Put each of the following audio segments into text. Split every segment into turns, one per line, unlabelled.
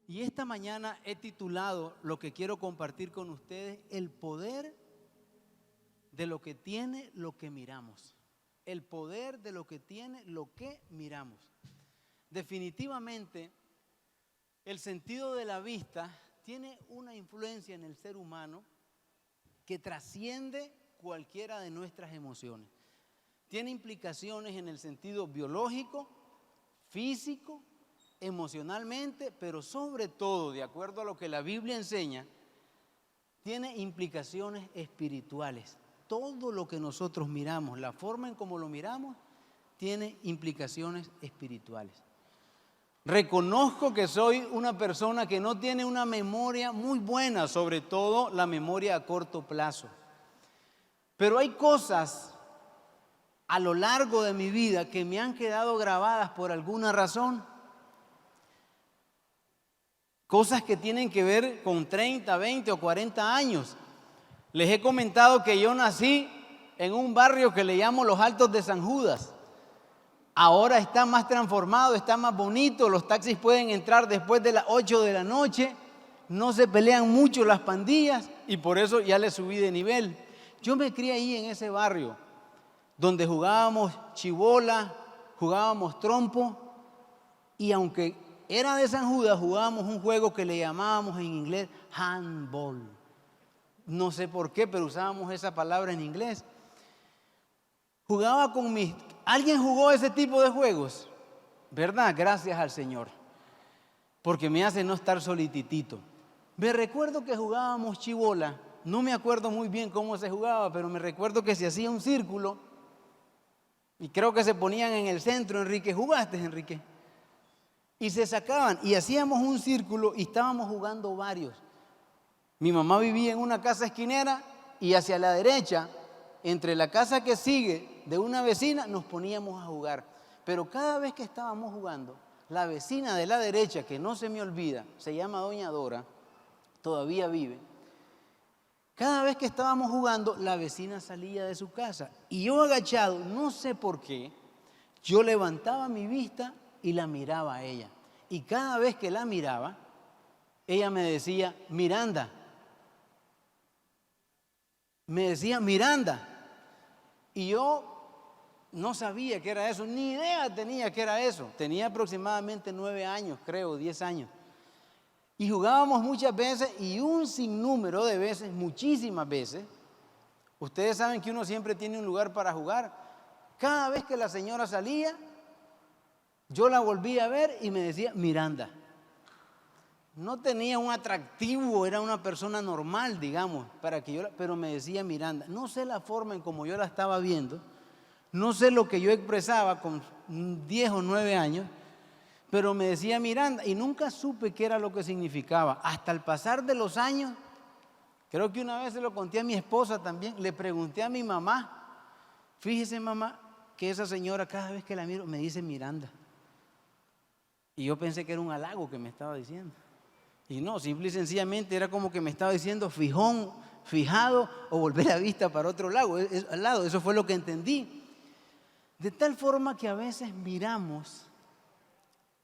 Y esta mañana he titulado lo que quiero compartir con ustedes: el poder de lo que tiene lo que miramos. El poder de lo que tiene lo que miramos. Definitivamente, el sentido de la vista tiene una influencia en el ser humano que trasciende cualquiera de nuestras emociones. Tiene implicaciones en el sentido biológico, físico, emocionalmente, pero sobre todo, de acuerdo a lo que la Biblia enseña, tiene implicaciones espirituales. Todo lo que nosotros miramos, la forma en cómo lo miramos, tiene implicaciones espirituales. Reconozco que soy una persona que no tiene una memoria muy buena, sobre todo la memoria a corto plazo. Pero hay cosas a lo largo de mi vida que me han quedado grabadas por alguna razón. Cosas que tienen que ver con 30, 20 o 40 años. Les he comentado que yo nací en un barrio que le llamo Los Altos de San Judas. Ahora está más transformado, está más bonito, los taxis pueden entrar después de las 8 de la noche, no se pelean mucho las pandillas y por eso ya le subí de nivel. Yo me crié ahí en ese barrio, donde jugábamos chibola, jugábamos trompo, y aunque era de San Judas, jugábamos un juego que le llamábamos en inglés handball. No sé por qué, pero usábamos esa palabra en inglés. Jugaba con mis... ¿Alguien jugó ese tipo de juegos? ¿Verdad? Gracias al Señor, porque me hace no estar solititito. Me recuerdo que jugábamos chibola. No me acuerdo muy bien cómo se jugaba, pero me recuerdo que se hacía un círculo y creo que se ponían en el centro. Enrique, ¿jugaste, Enrique? Y se sacaban y hacíamos un círculo y estábamos jugando varios. Mi mamá vivía en una casa esquinera y hacia la derecha, entre la casa que sigue de una vecina, nos poníamos a jugar. Pero cada vez que estábamos jugando, la vecina de la derecha, que no se me olvida, se llama Doña Dora, todavía vive. Cada vez que estábamos jugando, la vecina salía de su casa y yo, agachado, no sé por qué, yo levantaba mi vista y la miraba a ella. Y cada vez que la miraba, ella me decía: Miranda. Me decía: Miranda. Y yo no sabía qué era eso, ni idea tenía qué era eso. Tenía aproximadamente 9 años, creo, 10 años. Y jugábamos muchas veces y un sinnúmero de veces, muchísimas veces. Ustedes saben que uno siempre tiene un lugar para jugar. Cada vez que la señora salía, yo la volví a ver y me decía: Miranda. No tenía un atractivo, era una persona normal, digamos, pero me decía Miranda. No sé la forma en cómo yo la estaba viendo, no sé lo que yo expresaba con 10 o 9 años, pero me decía Miranda y nunca supe qué era lo que significaba. Hasta el pasar de los años, creo que una vez se lo conté a mi esposa también, le pregunté a mi mamá: fíjese, mamá, que esa señora cada vez que la miro me dice Miranda. Y yo pensé que era un halago que me estaba diciendo. Y no, simple y sencillamente era como que me estaba diciendo fijón, fijado, o volver la vista para otro lado. Eso fue lo que entendí. De tal forma que a veces miramos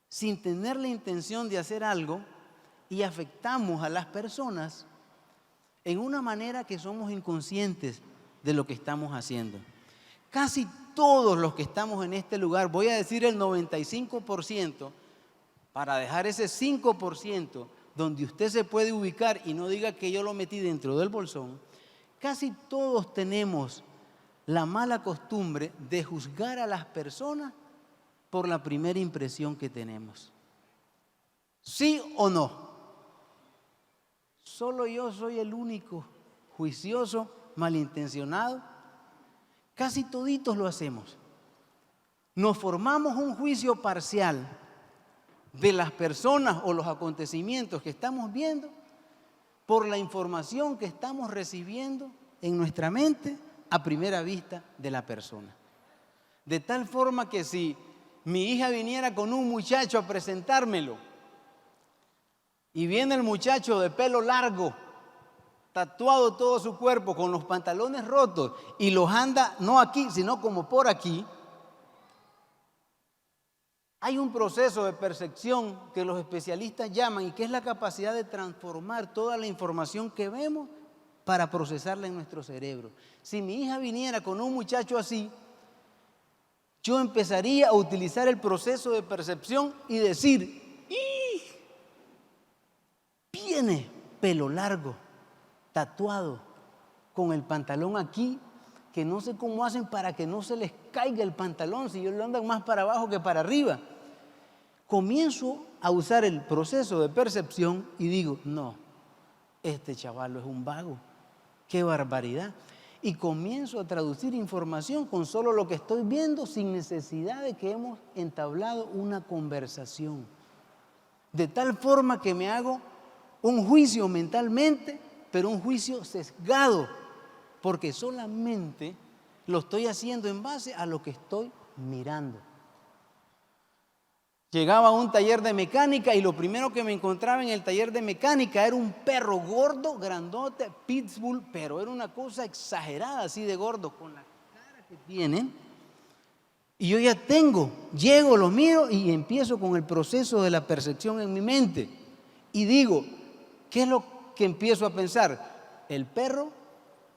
sin tener la intención de hacer algo y afectamos a las personas en una manera que somos inconscientes de lo que estamos haciendo. Casi todos los que estamos en este lugar, voy a decir el 95%, para dejar ese 5% donde usted se puede ubicar y no diga que yo lo metí dentro del bolsón. Casi todos tenemos la mala costumbre de juzgar a las personas por la primera impresión que tenemos. ¿Sí o no? ¿Solo yo soy el único juicioso, malintencionado? Casi toditos lo hacemos. Nos formamos un juicio parcial de las personas o los acontecimientos que estamos viendo por la información que estamos recibiendo en nuestra mente a primera vista de la persona. De tal forma que si mi hija viniera con un muchacho a presentármelo y viene el muchacho de pelo largo, tatuado todo su cuerpo, con los pantalones rotos y los anda no aquí, sino como por aquí, Hay un proceso de percepción que los especialistas llaman y que es la capacidad de transformar toda la información que vemos para procesarla en nuestro cerebro. Si mi hija viniera con un muchacho así, yo empezaría a utilizar el proceso de percepción y decir, ¡ih! Viene pelo largo, tatuado, con el pantalón aquí, que no sé cómo hacen para que no se les caiga el pantalón, si ellos lo andan más para abajo que para arriba. Comienzo a usar el proceso de percepción y digo, no, este chaval es un vago, qué barbaridad. Y comienzo a traducir información con solo lo que estoy viendo, sin necesidad de que hemos entablado una conversación. De tal forma que me hago un juicio mentalmente, pero un juicio sesgado, porque solamente lo estoy haciendo en base a lo que estoy mirando. Llegaba a un taller de mecánica y lo primero que me encontraba en el taller de mecánica era un perro gordo, grandote, pitbull, pero era una cosa exagerada, así de gordo, con la cara que tienen. Y yo ya llego, lo miro y empiezo con el proceso de la percepción en mi mente. Y digo, ¿qué es lo que empiezo a pensar? El perro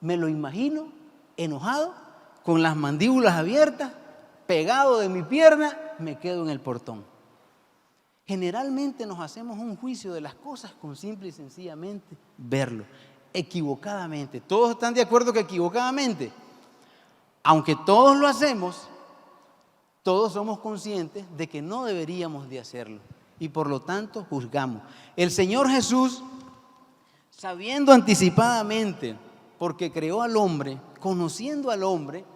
me lo imagino enojado, con las mandíbulas abiertas, pegado de mi pierna, me quedo en el portón. Generalmente nos hacemos un juicio de las cosas con simple y sencillamente verlo, equivocadamente. ¿Todos están de acuerdo que equivocadamente? Aunque todos lo hacemos, todos somos conscientes de que no deberíamos de hacerlo y por lo tanto juzgamos. El Señor Jesús, sabiendo anticipadamente, porque creó al hombre, conociendo al hombre,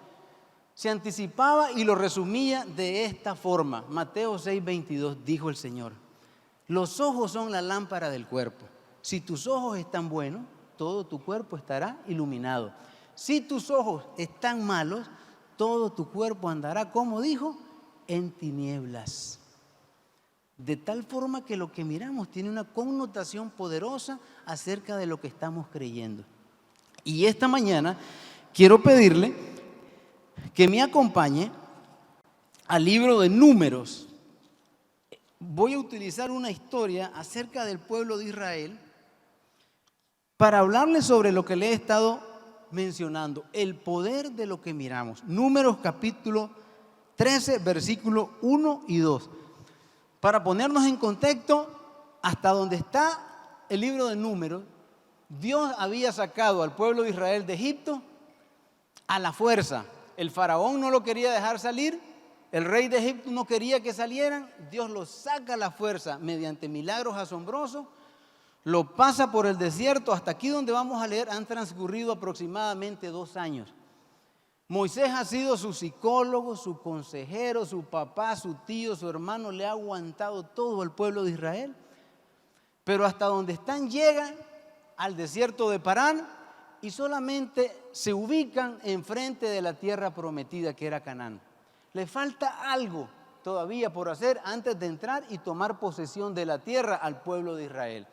se anticipaba y lo resumía de esta forma. Mateo 6:22 dijo el Señor: los ojos son la lámpara del cuerpo. Si tus ojos están buenos, todo tu cuerpo estará iluminado. Si tus ojos están malos, todo tu cuerpo andará, como dijo, en tinieblas. De tal forma que lo que miramos tiene una connotación poderosa acerca de lo que estamos creyendo. Y esta mañana quiero pedirle que me acompañe al libro de Números. Voy a utilizar una historia acerca del pueblo de Israel para hablarles sobre lo que le he estado mencionando, el poder de lo que miramos. Números capítulo 13, versículos 1 y 2. Para ponernos en contexto, hasta donde está el libro de Números, Dios había sacado al pueblo de Israel de Egipto a la fuerza. El faraón no lo quería dejar salir, el rey de Egipto no quería que salieran, Dios los saca a la fuerza mediante milagros asombrosos, lo pasa por el desierto. Hasta aquí donde vamos a leer han transcurrido aproximadamente 2 años. Moisés ha sido su psicólogo, su consejero, su papá, su tío, su hermano, le ha aguantado todo al pueblo de Israel. Pero hasta donde están llegan al desierto de Parán y solamente se ubican enfrente de la tierra prometida que era Canaán. Le falta algo todavía por hacer antes de entrar y tomar posesión de la tierra al pueblo de Israel.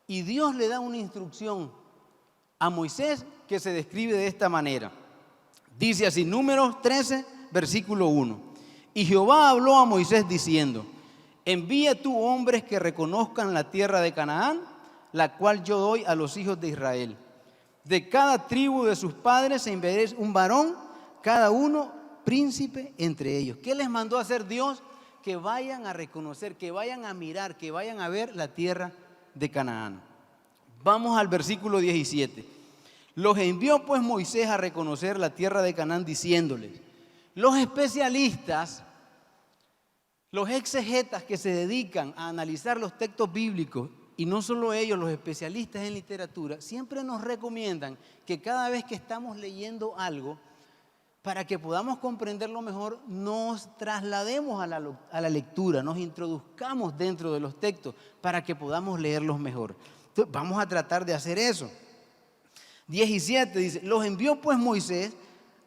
Y Dios le da una instrucción a Moisés que se describe de esta manera. Dice así, Números 13, versículo 1. Y Jehová habló a Moisés diciendo: envía tú hombres que reconozcan la tierra de Canaán, la cual yo doy a los hijos de Israel. De cada tribu de sus padres enviaréis un varón, cada uno príncipe entre ellos. ¿Qué les mandó a hacer Dios? Que vayan a reconocer, que vayan a mirar, que vayan a ver la tierra de Canaán. Vamos al versículo 17. Los envió pues Moisés a reconocer la tierra de Canaán, diciéndoles: los especialistas, los exegetas que se dedican a analizar los textos bíblicos, y no solo ellos, los especialistas en literatura, siempre nos recomiendan que cada vez que estamos leyendo algo, para que podamos comprenderlo mejor, nos traslademos a la lectura, nos introduzcamos dentro de los textos para que podamos leerlos mejor. Entonces, vamos a tratar de hacer eso. 17 dice: los envió pues Moisés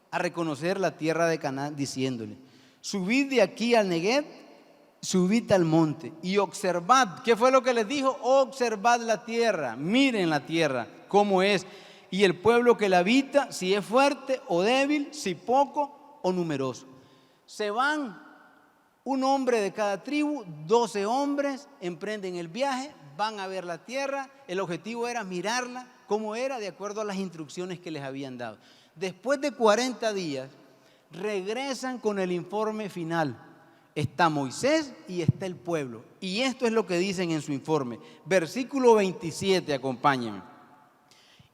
a reconocer la tierra de Canaán, diciéndole: subid de aquí al Negev, subid al monte y observad. ¿Qué fue lo que les dijo? Observad la tierra, miren la tierra, cómo es, y el pueblo que la habita, si es fuerte o débil, si poco o numeroso. Se van un hombre de cada tribu, 12 hombres, emprenden el viaje, van a ver la tierra. El objetivo era mirarla, cómo era, de acuerdo a las instrucciones que les habían dado. Después de 40 días, regresan con el informe final. Está Moisés y está el pueblo. Y esto es lo que dicen en su informe. Versículo 27, acompáñenme.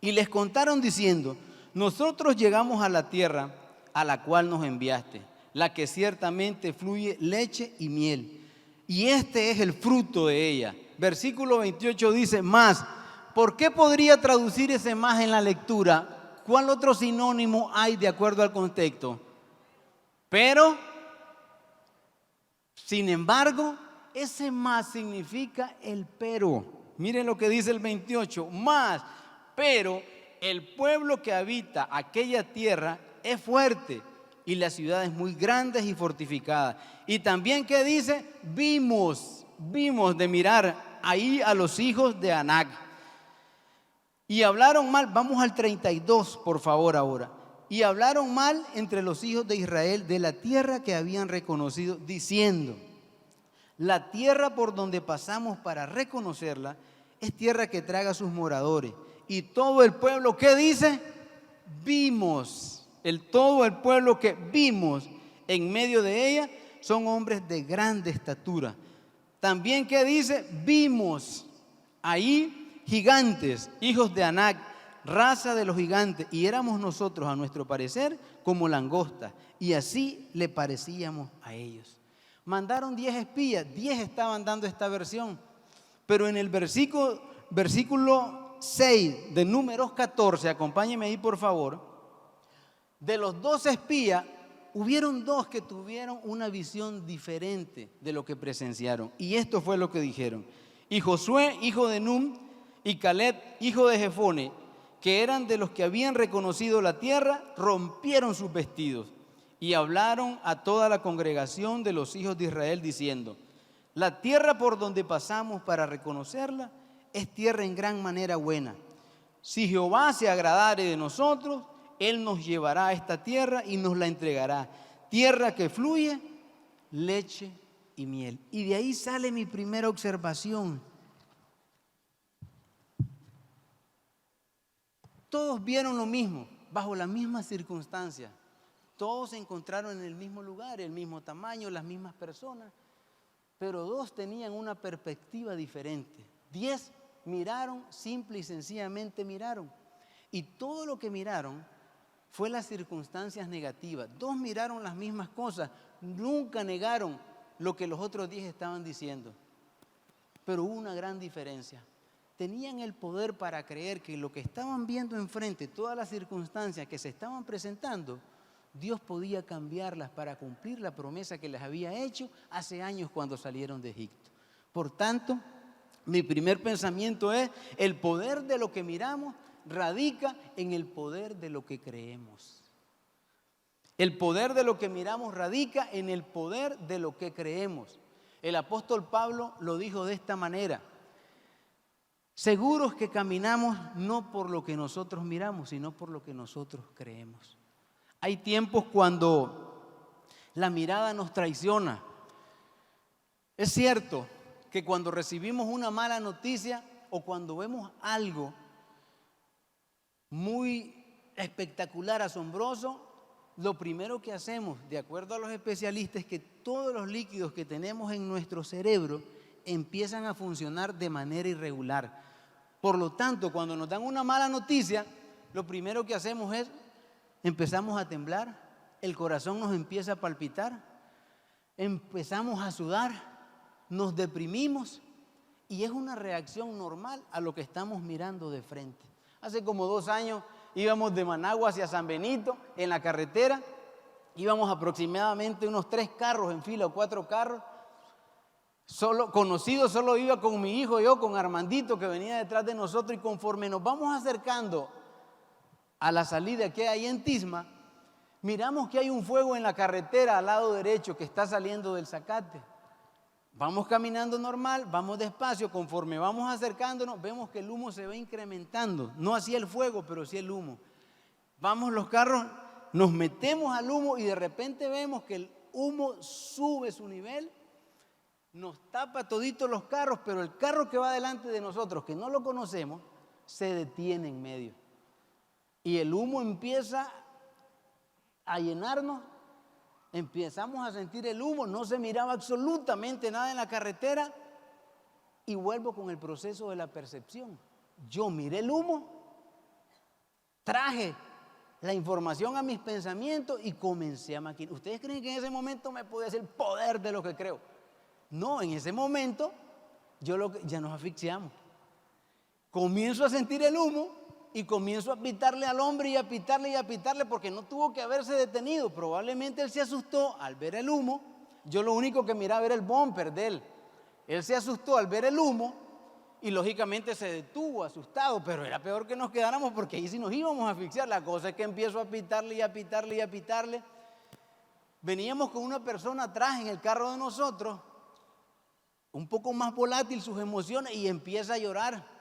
Y les contaron diciendo: nosotros llegamos a la tierra a la cual nos enviaste, la que ciertamente fluye leche y miel, y este es el fruto de ella. Versículo 28 dice: más. ¿Por qué podría traducir ese más en la lectura? ¿Cuál otro sinónimo hay de acuerdo al contexto? Pero, sin embargo, ese más significa el pero. Miren lo que dice el 28, más, pero el pueblo que habita aquella tierra es fuerte y las ciudades muy grandes y fortificadas. Y también, ¿qué dice? Vimos de mirar ahí a los hijos de Anac. Y hablaron mal, vamos al 32 por favor ahora. Y hablaron mal entre los hijos de Israel de la tierra que habían reconocido, diciendo: la tierra por donde pasamos para reconocerla es tierra que traga a sus moradores. Y todo el pueblo, ¿qué dice? Vimos. Todo el pueblo que vimos en medio de ella son hombres de grande estatura. También, ¿qué dice? Vimos ahí gigantes, hijos de Anac, raza de los gigantes, y éramos nosotros, a nuestro parecer, como langostas, y así le parecíamos a ellos. Mandaron 10 espías, 10 estaban dando esta versión, pero en el versículo 6 de Números 14, acompáñenme ahí por favor, de los 12 espías, hubieron 2 que tuvieron una visión diferente de lo que presenciaron, y esto fue lo que dijeron. Y Josué, hijo de Nun, y Caleb, hijo de Jefone, que eran de los que habían reconocido la tierra, rompieron sus vestidos y hablaron a toda la congregación de los hijos de Israel diciendo: la tierra por donde pasamos para reconocerla es tierra en gran manera buena. Si Jehová se agradare de nosotros, Él nos llevará a esta tierra y nos la entregará, tierra que fluye leche y miel. Y de ahí sale mi primera observación. Todos vieron lo mismo, bajo las mismas circunstancias. Todos se encontraron en el mismo lugar, el mismo tamaño, las mismas personas. Pero 2 tenían una perspectiva diferente. 10 miraron, simple y sencillamente miraron. Y todo lo que miraron fue las circunstancias negativas. 2 miraron las mismas cosas, nunca negaron lo que los otros 10 estaban diciendo. Pero hubo una gran diferencia. Tenían el poder para creer que lo que estaban viendo enfrente, todas las circunstancias que se estaban presentando, Dios podía cambiarlas para cumplir la promesa que les había hecho hace años cuando salieron de Egipto. Por tanto, mi primer pensamiento es: el poder de lo que miramos radica en el poder de lo que creemos. El poder de lo que miramos radica en el poder de lo que creemos. El apóstol Pablo lo dijo de esta manera: seguros que caminamos no por lo que nosotros miramos, sino por lo que nosotros creemos. Hay tiempos cuando la mirada nos traiciona. Es cierto que cuando recibimos una mala noticia o cuando vemos algo muy espectacular, asombroso, lo primero que hacemos, de acuerdo a los especialistas, es que todos los líquidos que tenemos en nuestro cerebro empiezan a funcionar de manera irregular. Por lo tanto, cuando nos dan una mala noticia, lo primero que hacemos es empezamos a temblar, el corazón nos empieza a palpitar, empezamos a sudar, nos deprimimos, y es una reacción normal a lo que estamos mirando de frente. Hace como 2 años íbamos de Managua hacia San Benito en la carretera, íbamos aproximadamente unos 3 carros en fila o 4 carros. Solo iba con mi hijo, yo con Armandito que venía detrás de nosotros, y conforme nos vamos acercando a la salida que hay en Tisma, miramos que hay un fuego en la carretera al lado derecho que está saliendo del Zacate. Vamos caminando normal, vamos despacio, conforme vamos acercándonos vemos que el humo se va incrementando, no así el fuego, pero sí el humo. Vamos los carros, nos metemos al humo y de repente vemos que humo sube su nivel, nos tapa toditos los carros, pero el carro que va delante de nosotros, que no lo conocemos, se detiene en medio. Y el humo empieza a llenarnos, empezamos a sentir el humo, no se miraba absolutamente nada en la carretera y vuelvo con el proceso de la percepción. Yo miré el humo, traje la información a mis pensamientos y comencé a maquinar. ¿Ustedes creen que en ese momento me podía hacer el poder de lo que creo? No, en ese momento ya nos asfixiamos. Comienzo a sentir el humo y comienzo a pitarle al hombre y a pitarle porque no tuvo que haberse detenido. Probablemente él se asustó al ver el humo. Yo lo único que miraba era el bumper de él. Él se asustó al ver el humo y lógicamente se detuvo asustado, pero era peor que nos quedáramos porque ahí sí nos íbamos a asfixiar. La cosa es que empiezo a pitarle y a pitarle y a pitarle. Veníamos con una persona atrás en el carro de nosotros, un poco más volátil sus emociones, y empieza a llorar.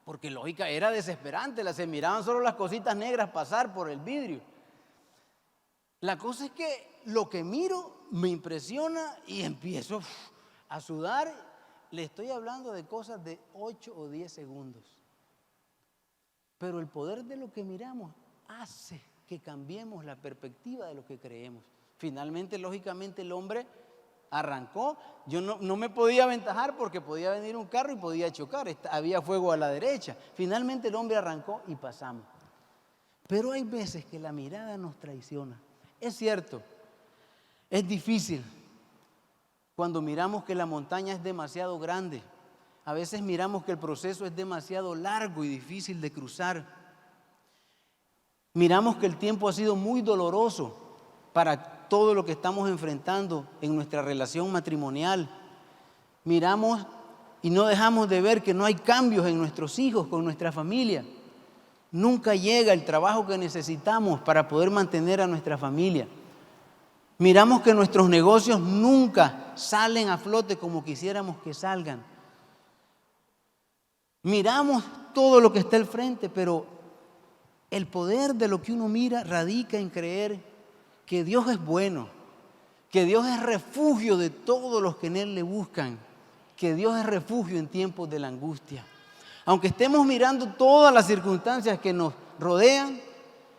Porque lógica, era desesperante, se miraban solo las cositas negras pasar por el vidrio. La cosa es que lo que miro me impresiona y empiezo a sudar. Le estoy hablando de cosas de 8 o 10 segundos. Pero el poder de lo que miramos hace que cambiemos la perspectiva de lo que creemos. Finalmente, lógicamente, el hombre arrancó. Yo no me podía aventajar porque podía venir un carro y podía chocar. Había fuego a la derecha. Finalmente el hombre arrancó y pasamos. Pero hay veces que la mirada nos traiciona. Es cierto, es difícil cuando miramos que la montaña es demasiado grande. A veces miramos que el proceso es demasiado largo y difícil de cruzar. Miramos que el tiempo ha sido muy doloroso para todo lo que estamos enfrentando en nuestra relación matrimonial. Miramos y no dejamos de ver que no hay cambios en nuestros hijos, con nuestra familia. Nunca llega el trabajo que necesitamos para poder mantener a nuestra familia. Miramos que nuestros negocios nunca salen a flote como quisiéramos que salgan. Miramos todo lo que está al frente, pero el poder de lo que uno mira radica en creer que Dios es bueno, que Dios es refugio de todos los que en Él le buscan, que Dios es refugio en tiempos de la angustia. Aunque estemos mirando todas las circunstancias que nos rodean,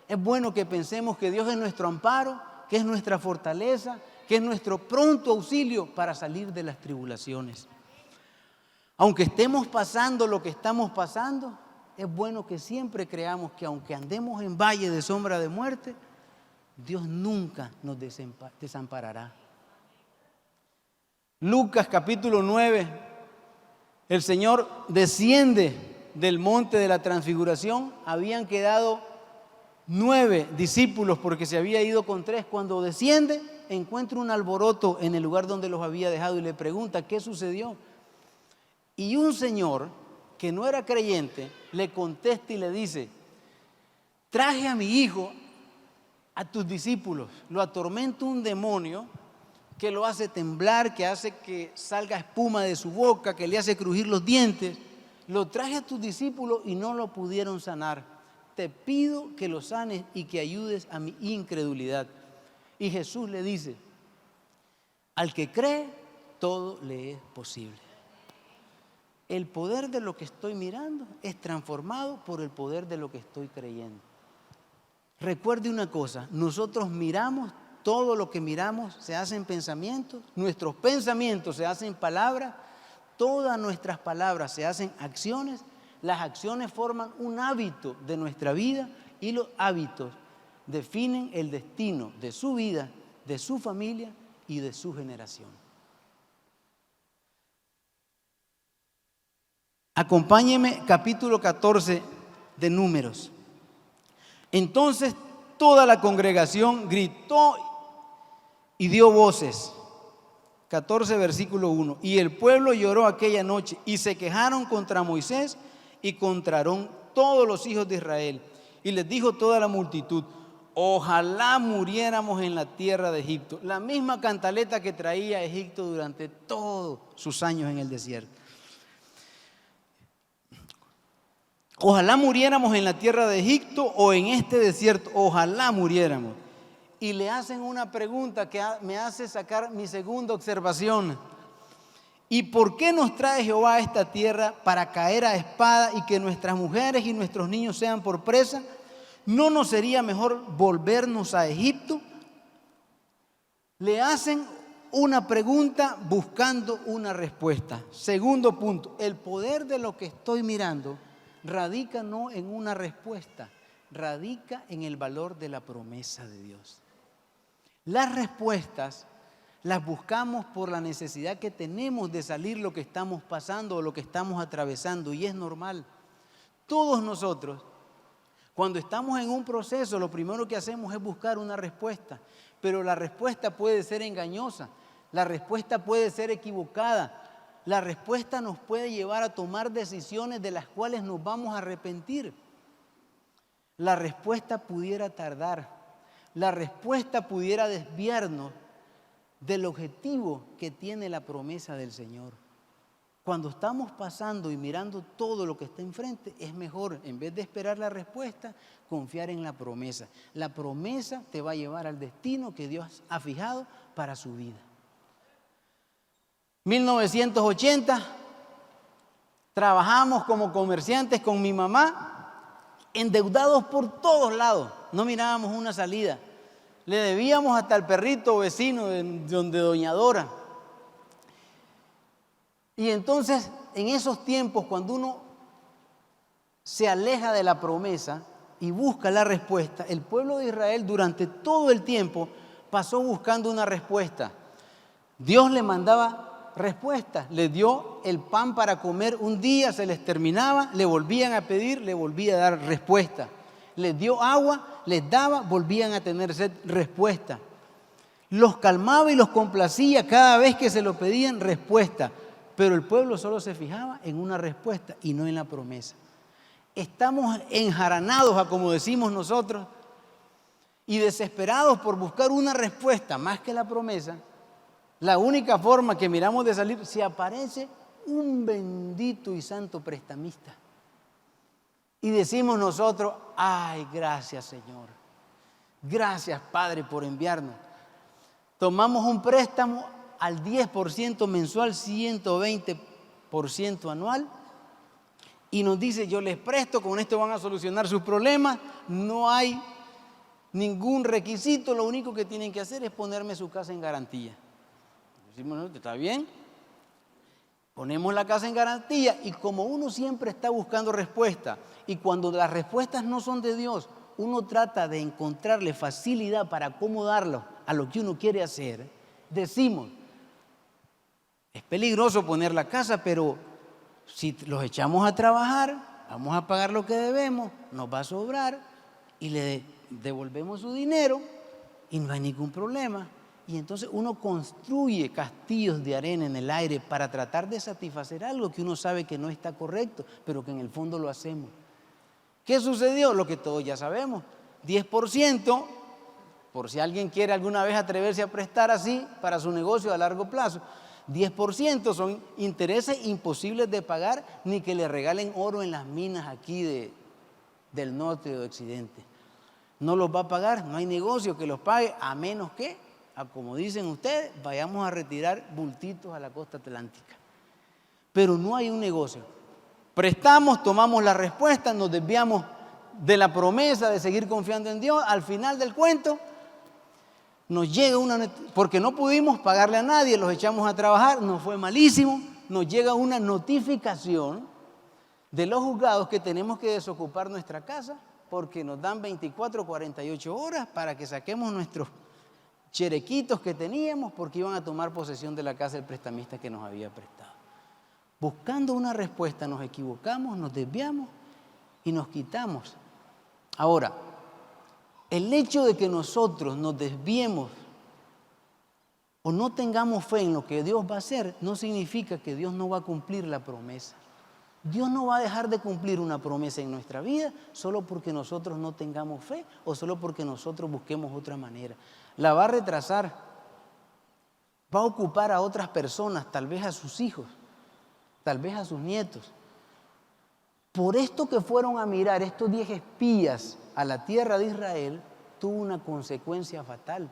es bueno que pensemos que Dios es nuestro amparo, que es nuestra fortaleza, que es nuestro pronto auxilio para salir de las tribulaciones. Aunque estemos pasando lo que estamos pasando, es bueno que siempre creamos que aunque andemos en valle de sombra de muerte, Dios nunca nos desamparará. Lucas capítulo 9, el Señor desciende del monte de la transfiguración. Habían quedado 9 discípulos porque se había ido con 3. Cuando desciende, encuentra un alboroto en el lugar donde los había dejado y le pregunta qué sucedió. Y un señor que no era creyente le contesta y le dice: traje a mi hijo a tus discípulos, lo atormenta un demonio que lo hace temblar, que hace que salga espuma de su boca, que le hace crujir los dientes. Lo traje a tus discípulos y no lo pudieron sanar. Te pido que lo sanes y que ayudes a mi incredulidad. Y Jesús le dice: al que cree, todo le es posible. El poder de lo que estoy mirando es transformado por el poder de lo que estoy creyendo. Recuerde una cosa, nosotros miramos, todo lo que miramos se hace en pensamientos, nuestros pensamientos se hacen palabras, todas nuestras palabras se hacen acciones, las acciones forman un hábito de nuestra vida y los hábitos definen el destino de su vida, de su familia y de su generación. Acompáñeme, capítulo 14 de Números. Entonces toda la congregación gritó y dio voces. 14, versículo 1. Y el pueblo lloró aquella noche y se quejaron contra Moisés y contra Aarón todos los hijos de Israel. Y les dijo toda la multitud: ojalá muriéramos en la tierra de Egipto. La misma cantaleta que traía Egipto durante todos sus años en el desierto. Ojalá muriéramos en la tierra de Egipto o en este desierto. Ojalá muriéramos. y le hacen una pregunta que me hace sacar mi segunda observación. ¿Y por qué nos trae Jehová a esta tierra para caer a espada y que nuestras mujeres y nuestros niños sean por presa? ¿No nos sería mejor volvernos a Egipto? Le hacen una pregunta buscando una respuesta. Segundo punto, el poder de lo que estoy mirando radica no en una respuesta, radica en el valor de la promesa de Dios. Las respuestas las buscamos por la necesidad que tenemos de salir lo que estamos pasando o lo que estamos atravesando, y es normal. Todos nosotros, cuando estamos en un proceso, lo primero que hacemos es buscar una respuesta, pero la respuesta puede ser engañosa, la respuesta puede ser equivocada, la respuesta nos puede llevar a tomar decisiones de las cuales nos vamos a arrepentir. La respuesta pudiera tardar, la respuesta pudiera desviarnos del objetivo que tiene la promesa del Señor. Cuando estamos pasando y mirando todo lo que está enfrente, es mejor, en vez de esperar la respuesta, confiar en la promesa. La promesa te va a llevar al destino que Dios ha fijado para su vida. 1980, trabajamos como comerciantes con mi mamá, endeudados por todos lados, no mirábamos una salida. Le debíamos hasta al perrito vecino de doña Dora. Y entonces, en esos tiempos, cuando uno se aleja de la promesa y busca la respuesta, el pueblo de Israel durante todo el tiempo pasó buscando una respuesta. Dios le mandaba respuestas, le dio el pan para comer un día, se les terminaba, le volvían a pedir, le volvía a dar respuesta. Les dio agua, les daba, volvían a tener sed, respuesta. Los calmaba y los complacía cada vez que se lo pedían, respuesta. Pero el pueblo solo se fijaba en una respuesta y no en la promesa. Estamos enjaranados, a como decimos nosotros, y desesperados por buscar una respuesta más que la promesa. La única forma que miramos de salir, si aparece un bendito y santo prestamista. Y decimos nosotros, ay, gracias Señor, gracias Padre por enviarnos. Tomamos un préstamo al 10% mensual, 120% anual, y nos dice, yo les presto, con esto van a solucionar sus problemas, no hay ningún requisito, lo único que tienen que hacer es ponerme su casa en garantía. Decimos, no, está bien. Ponemos la casa en garantía, y como uno siempre está buscando respuesta, y cuando las respuestas no son de Dios, uno trata de encontrarle facilidad para acomodarlo a lo que uno quiere hacer, decimos, es peligroso poner la casa, pero si los echamos a trabajar, vamos a pagar lo que debemos, nos va a sobrar, y le devolvemos su dinero, y no hay ningún problema. Y entonces uno construye castillos de arena en el aire para tratar de satisfacer algo que uno sabe que no está correcto, pero que en el fondo lo hacemos. ¿Qué sucedió? Lo que todos ya sabemos. 10%, por si alguien quiere alguna vez atreverse a prestar así para su negocio a largo plazo, 10% son intereses imposibles de pagar, ni que le regalen oro en las minas aquí del norte o de occidente. No los va a pagar, no hay negocio que los pague, a menos que, como dicen ustedes, vayamos a retirar bultitos a la costa atlántica. Pero no hay un negocio. Prestamos, tomamos la respuesta, nos desviamos de la promesa de seguir confiando en Dios. Al final del cuento, nos llega porque no pudimos pagarle a nadie, los echamos a trabajar, nos fue malísimo, nos llega una notificación de los juzgados que tenemos que desocupar nuestra casa porque nos dan 24 o 48 horas para que saquemos nuestros cherequitos que teníamos porque iban a tomar posesión de la casa del prestamista que nos había prestado. Buscando una respuesta nos equivocamos, nos desviamos y nos quitamos. Ahora, el hecho de que nosotros nos desviemos o no tengamos fe en lo que Dios va a hacer no significa que Dios no va a cumplir la promesa. Dios no va a dejar de cumplir una promesa en nuestra vida solo porque nosotros no tengamos fe o solo porque nosotros busquemos otra manera. La va a retrasar, va a ocupar a otras personas, tal vez a sus hijos, tal vez a sus nietos. Por esto que fueron a mirar estos 10 espías a la tierra de Israel, tuvo una consecuencia fatal.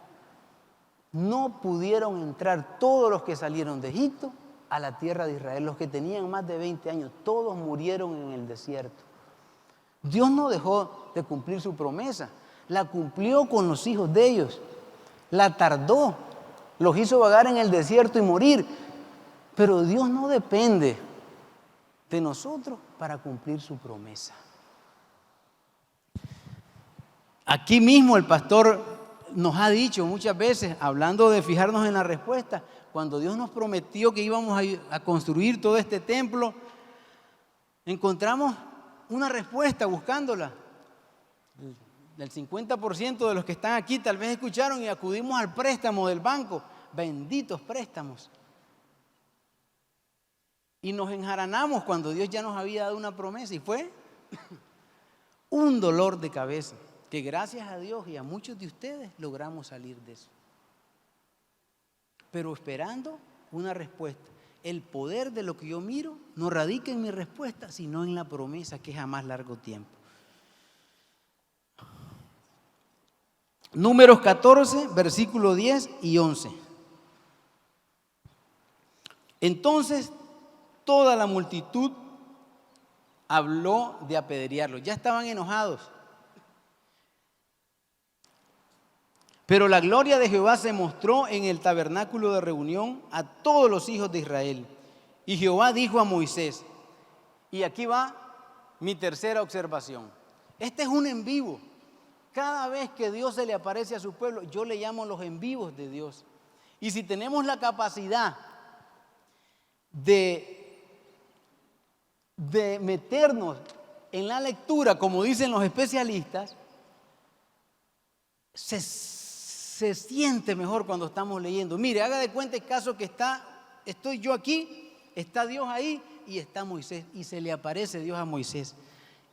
No pudieron entrar todos los que salieron de Egipto a la tierra de Israel. Los que tenían más de 20 años, todos murieron en el desierto. Dios no dejó de cumplir su promesa. La cumplió con los hijos de ellos. La tardó. Los hizo vagar en el desierto y morir. Pero Dios no depende de nosotros para cumplir su promesa. Aquí mismo el pastor nos ha dicho muchas veces, hablando de fijarnos en la respuesta, cuando Dios nos prometió que íbamos a construir todo este templo, encontramos una respuesta buscándola. Del 50% de los que están aquí tal vez escucharon y acudimos al préstamo del banco. Benditos préstamos. Y nos enjaranamos cuando Dios ya nos había dado una promesa y fue un dolor de cabeza que gracias a Dios y a muchos de ustedes logramos salir de eso. Pero esperando una respuesta. El poder de lo que yo miro no radica en mi respuesta, sino en la promesa que es a más largo tiempo. Números 14, versículos 10 y 11. Entonces toda la multitud habló de apedrearlo. Ya estaban enojados. Pero la gloria de Jehová se mostró en el tabernáculo de reunión a todos los hijos de Israel. Y Jehová dijo a Moisés, y aquí va mi tercera observación. Este es un en vivo. Cada vez que Dios se le aparece a su pueblo, yo le llamo los en vivos de Dios. Y si tenemos la capacidad de meternos en la lectura, como dicen los especialistas, se siente mejor cuando estamos leyendo. Mire, haga de cuenta el caso que estoy yo aquí, está Dios ahí y está Moisés. Y se le aparece Dios a Moisés.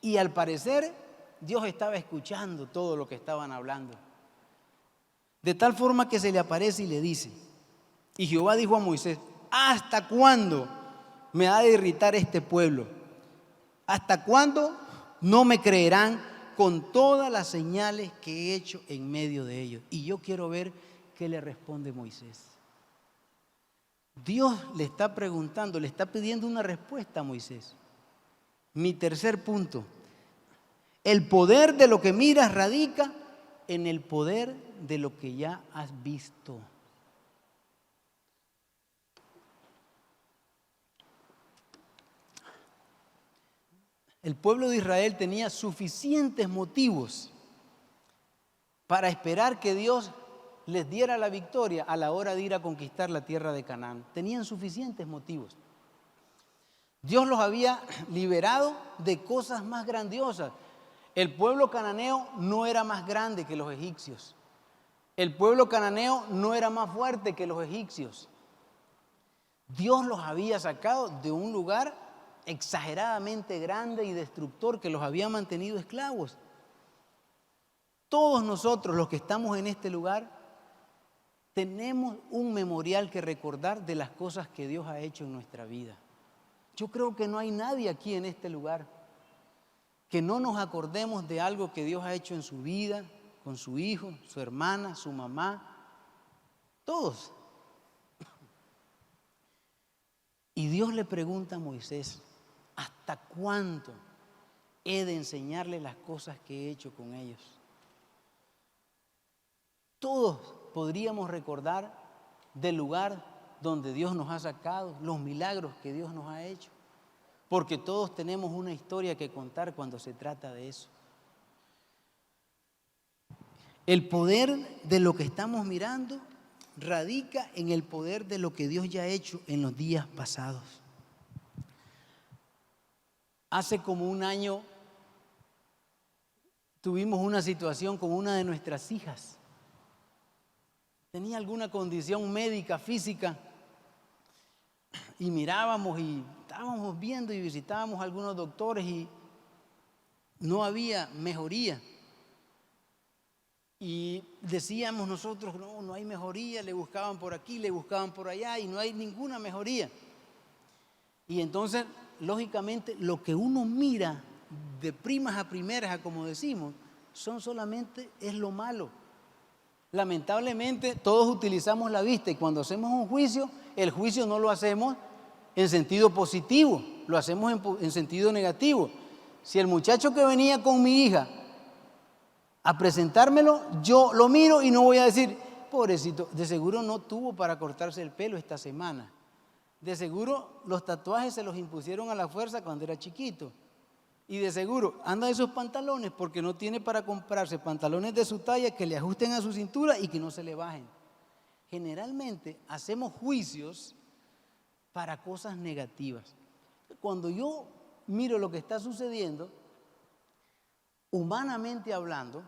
Y al parecer, Dios estaba escuchando todo lo que estaban hablando. De tal forma que se le aparece y le dice, y Jehová dijo a Moisés, ¿hasta cuándo me ha de irritar este pueblo? ¿Hasta cuándo no me creerán con todas las señales que he hecho en medio de ellos? Y yo quiero ver qué le responde Moisés. Dios le está preguntando, le está pidiendo una respuesta a Moisés. Mi tercer punto, el poder de lo que miras radica en el poder de lo que ya has visto. El pueblo de Israel tenía suficientes motivos para esperar que Dios les diera la victoria a la hora de ir a conquistar la tierra de Canaán. Tenían suficientes motivos. Dios los había liberado de cosas más grandiosas. El pueblo cananeo no era más grande que los egipcios. El pueblo cananeo no era más fuerte que los egipcios. Dios los había sacado de un lugar exageradamente grande y destructor que los había mantenido esclavos. Todos nosotros los que estamos en este lugar tenemos un memorial que recordar de las cosas que Dios ha hecho en nuestra vida. Yo creo que no hay nadie aquí en este lugar que no nos acordemos de algo que Dios ha hecho en su vida, con su hijo, su hermana, su mamá, todos. Y Dios le pregunta a Moisés, ¿hasta cuánto he de enseñarle las cosas que he hecho con ellos? Todos podríamos recordar del lugar donde Dios nos ha sacado, los milagros que Dios nos ha hecho, porque todos tenemos una historia que contar cuando se trata de eso. El poder de lo que estamos mirando radica en el poder de lo que Dios ya ha hecho en los días pasados. Hace como un año tuvimos una situación con una de nuestras hijas. Tenía alguna condición médica, física, y mirábamos y estábamos viendo y visitábamos a algunos doctores y no había mejoría. Y decíamos nosotros, no hay mejoría, le buscaban por aquí, le buscaban por allá y no hay ninguna mejoría. Y entonces, lógicamente, lo que uno mira de primas a primeras, como decimos, son solamente, es lo malo. Lamentablemente todos utilizamos la vista y cuando hacemos un juicio, el juicio no lo hacemos en sentido positivo, lo hacemos en sentido negativo. Si el muchacho que venía con mi hija a presentármelo, yo lo miro y no voy a decir, pobrecito, de seguro no tuvo para cortarse el pelo esta semana. De seguro los tatuajes se los impusieron a la fuerza cuando era chiquito. Y de seguro anda esos pantalones porque no tiene para comprarse pantalones de su talla que le ajusten a su cintura y que no se le bajen. Generalmente hacemos juicios para cosas negativas. Cuando yo miro lo que está sucediendo, humanamente hablando,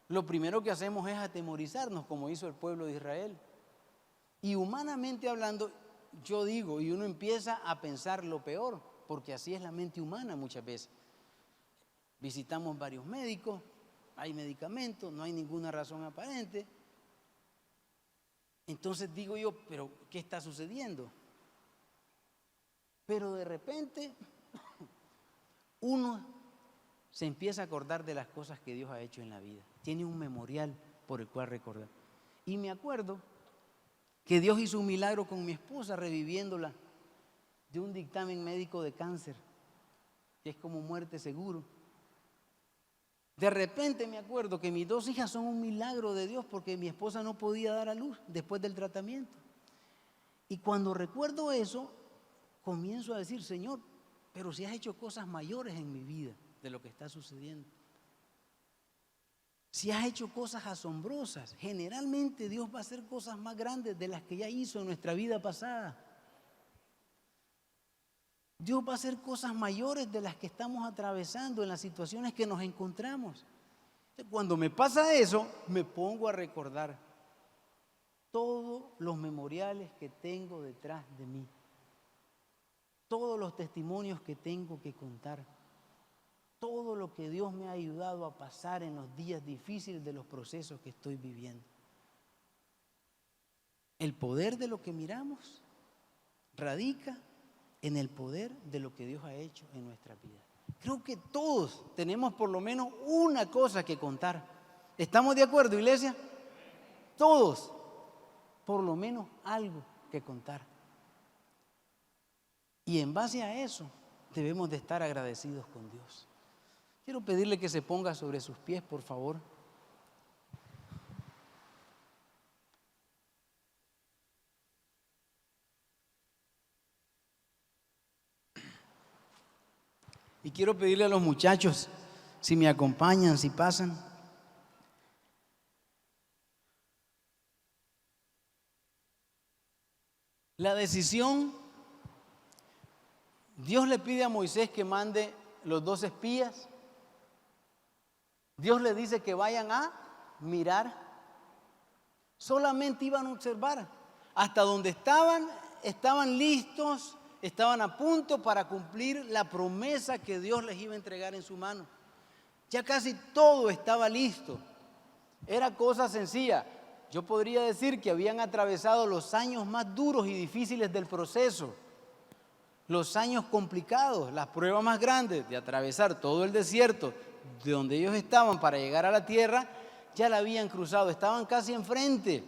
lo primero que hacemos es atemorizarnos, como hizo el pueblo de Israel. Y humanamente hablando, yo digo, y uno empieza a pensar lo peor, porque así es la mente humana muchas veces. Visitamos varios médicos, hay medicamentos, no hay ninguna razón aparente. Entonces digo yo, pero ¿qué está sucediendo? Pero de repente uno se empieza a acordar de las cosas que Dios ha hecho en la vida. Tiene un memorial por el cual recordar. Y me acuerdo que Dios hizo un milagro con mi esposa, reviviéndola de un dictamen médico de cáncer, que es como muerte seguro. De repente me acuerdo que mis 2 hijas son un milagro de Dios porque mi esposa no podía dar a luz después del tratamiento. Y cuando recuerdo eso, comienzo a decir, Señor, pero si has hecho cosas mayores en mi vida de lo que está sucediendo. Si has hecho cosas asombrosas, generalmente Dios va a hacer cosas más grandes de las que ya hizo en nuestra vida pasada. Dios va a hacer cosas mayores de las que estamos atravesando en las situaciones que nos encontramos. Cuando me pasa eso, me pongo a recordar todos los memoriales que tengo detrás de mí, todos los testimonios que tengo que contar, todo lo que Dios me ha ayudado a pasar en los días difíciles de los procesos que estoy viviendo. El poder de lo que miramos radica en el poder de lo que Dios ha hecho en nuestra vida. Creo que todos tenemos por lo menos una cosa que contar. ¿Estamos de acuerdo, iglesia? Todos, por lo menos algo que contar. Y en base a eso, debemos de estar agradecidos con Dios. Quiero pedirle que se ponga sobre sus pies, por favor. Y quiero pedirle a los muchachos, si me acompañan, si pasan. La decisión, Dios le pide a Moisés que mande los 2 espías. Dios le dice que vayan a mirar. Solamente iban a observar. Hasta donde estaban listos, estaban a punto para cumplir la promesa que Dios les iba a entregar en su mano. Ya casi todo estaba listo. Era cosa sencilla. Yo podría decir que habían atravesado los años más duros y difíciles del proceso, los años complicados, las pruebas más grandes de atravesar todo el desierto de donde ellos estaban para llegar a la tierra, ya la habían cruzado, estaban casi enfrente.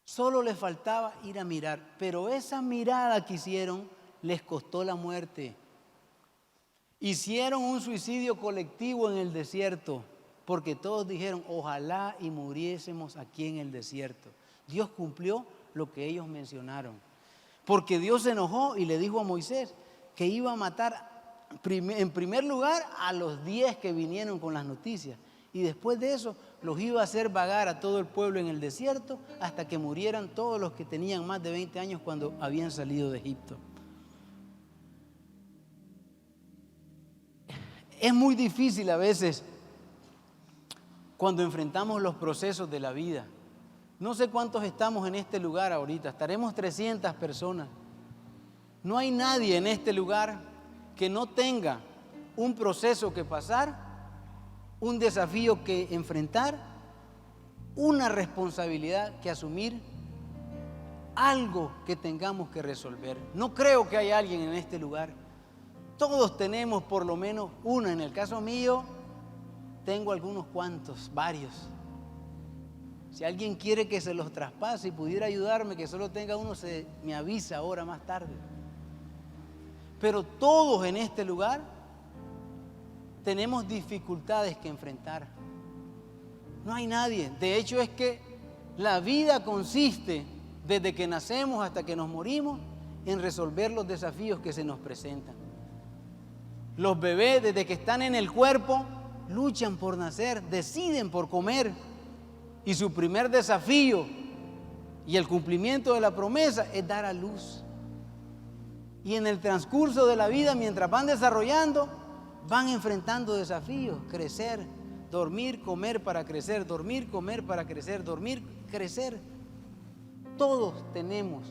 Solo les faltaba ir a mirar, pero esa mirada que hicieron les costó la muerte. Hicieron un suicidio colectivo en el desierto, porque todos dijeron, ojalá y muriésemos aquí en el desierto. Dios cumplió lo que ellos mencionaron, porque Dios se enojó y le dijo a Moisés que iba a matar en primer lugar a los 10 que vinieron con las noticias, y después de eso los iba a hacer vagar a todo el pueblo en el desierto hasta que murieran todos los que tenían más de 20 años cuando habían salido de Egipto. Es muy difícil a veces cuando enfrentamos los procesos de la vida. No sé cuántos estamos en este lugar ahorita, estaremos 300 personas. No hay nadie en este lugar que no tenga un proceso que pasar, un desafío que enfrentar, una responsabilidad que asumir, algo que tengamos que resolver. No creo que haya alguien en este lugar. Todos tenemos por lo menos una. En el caso mío, Tengo algunos cuantos, varios. Si alguien quiere que se los traspase y pudiera ayudarme, que solo tenga uno, me avisa ahora más tarde. Pero todos en este lugar tenemos dificultades que enfrentar. No hay nadie. De hecho es que la vida consiste, desde que nacemos hasta que nos morimos, en resolver los desafíos que se nos presentan. Los bebés, desde que están en el cuerpo, luchan por nacer, deciden por comer. Y su primer desafío y el cumplimiento de la promesa es dar a luz. Y en el transcurso de la vida, mientras van desarrollando, van enfrentando desafíos, crecer, dormir, comer para crecer, dormir, comer para crecer, dormir, crecer. Todos tenemos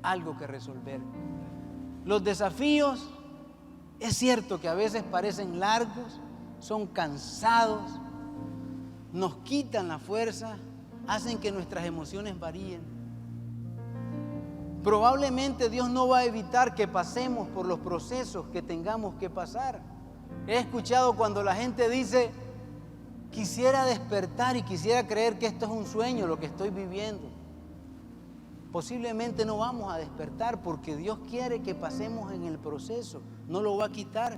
algo que resolver. Los desafíos, es cierto que a veces parecen largos, son cansados, nos quitan la fuerza, hacen que nuestras emociones varíen. Probablemente Dios no va a evitar que pasemos por los procesos que tengamos que pasar. He escuchado cuando la gente dice: quisiera despertar y quisiera creer que esto es un sueño lo que estoy viviendo. Posiblemente no vamos a despertar porque Dios quiere que pasemos en el proceso, no lo va a quitar.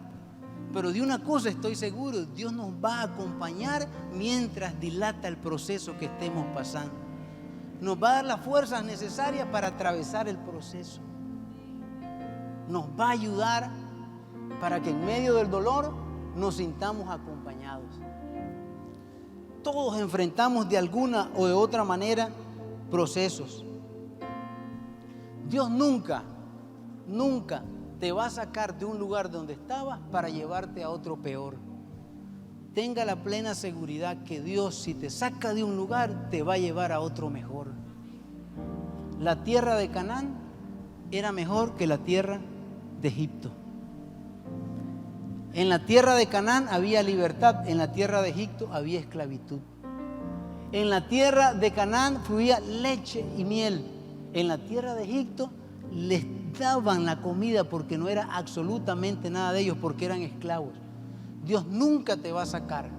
Pero de una cosa estoy seguro: Dios nos va a acompañar mientras dilata el proceso que estemos pasando. Nos va a dar las fuerzas necesarias para atravesar el proceso. Nos va a ayudar para que en medio del dolor nos sintamos acompañados. Todos enfrentamos de alguna o de otra manera procesos. Dios nunca te va a sacar de un lugar donde estabas para llevarte a otro peor. Tenga la plena seguridad que Dios, si te saca de un lugar, te va a llevar a otro mejor. La tierra de Canaán era mejor que la tierra de Egipto. En la tierra de Canaán había libertad, en la tierra de Egipto había esclavitud. En la tierra de Canaán fluía leche y miel. En la tierra de Egipto les daban la comida porque no era absolutamente nada de ellos, porque eran esclavos. Dios nunca te va a sacar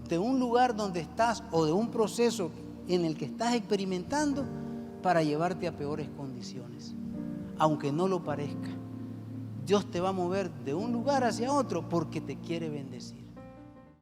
de un lugar donde estás o de un proceso en el que estás experimentando para llevarte a peores condiciones, aunque no lo parezca. Dios te va a mover de un lugar hacia otro porque te quiere bendecir.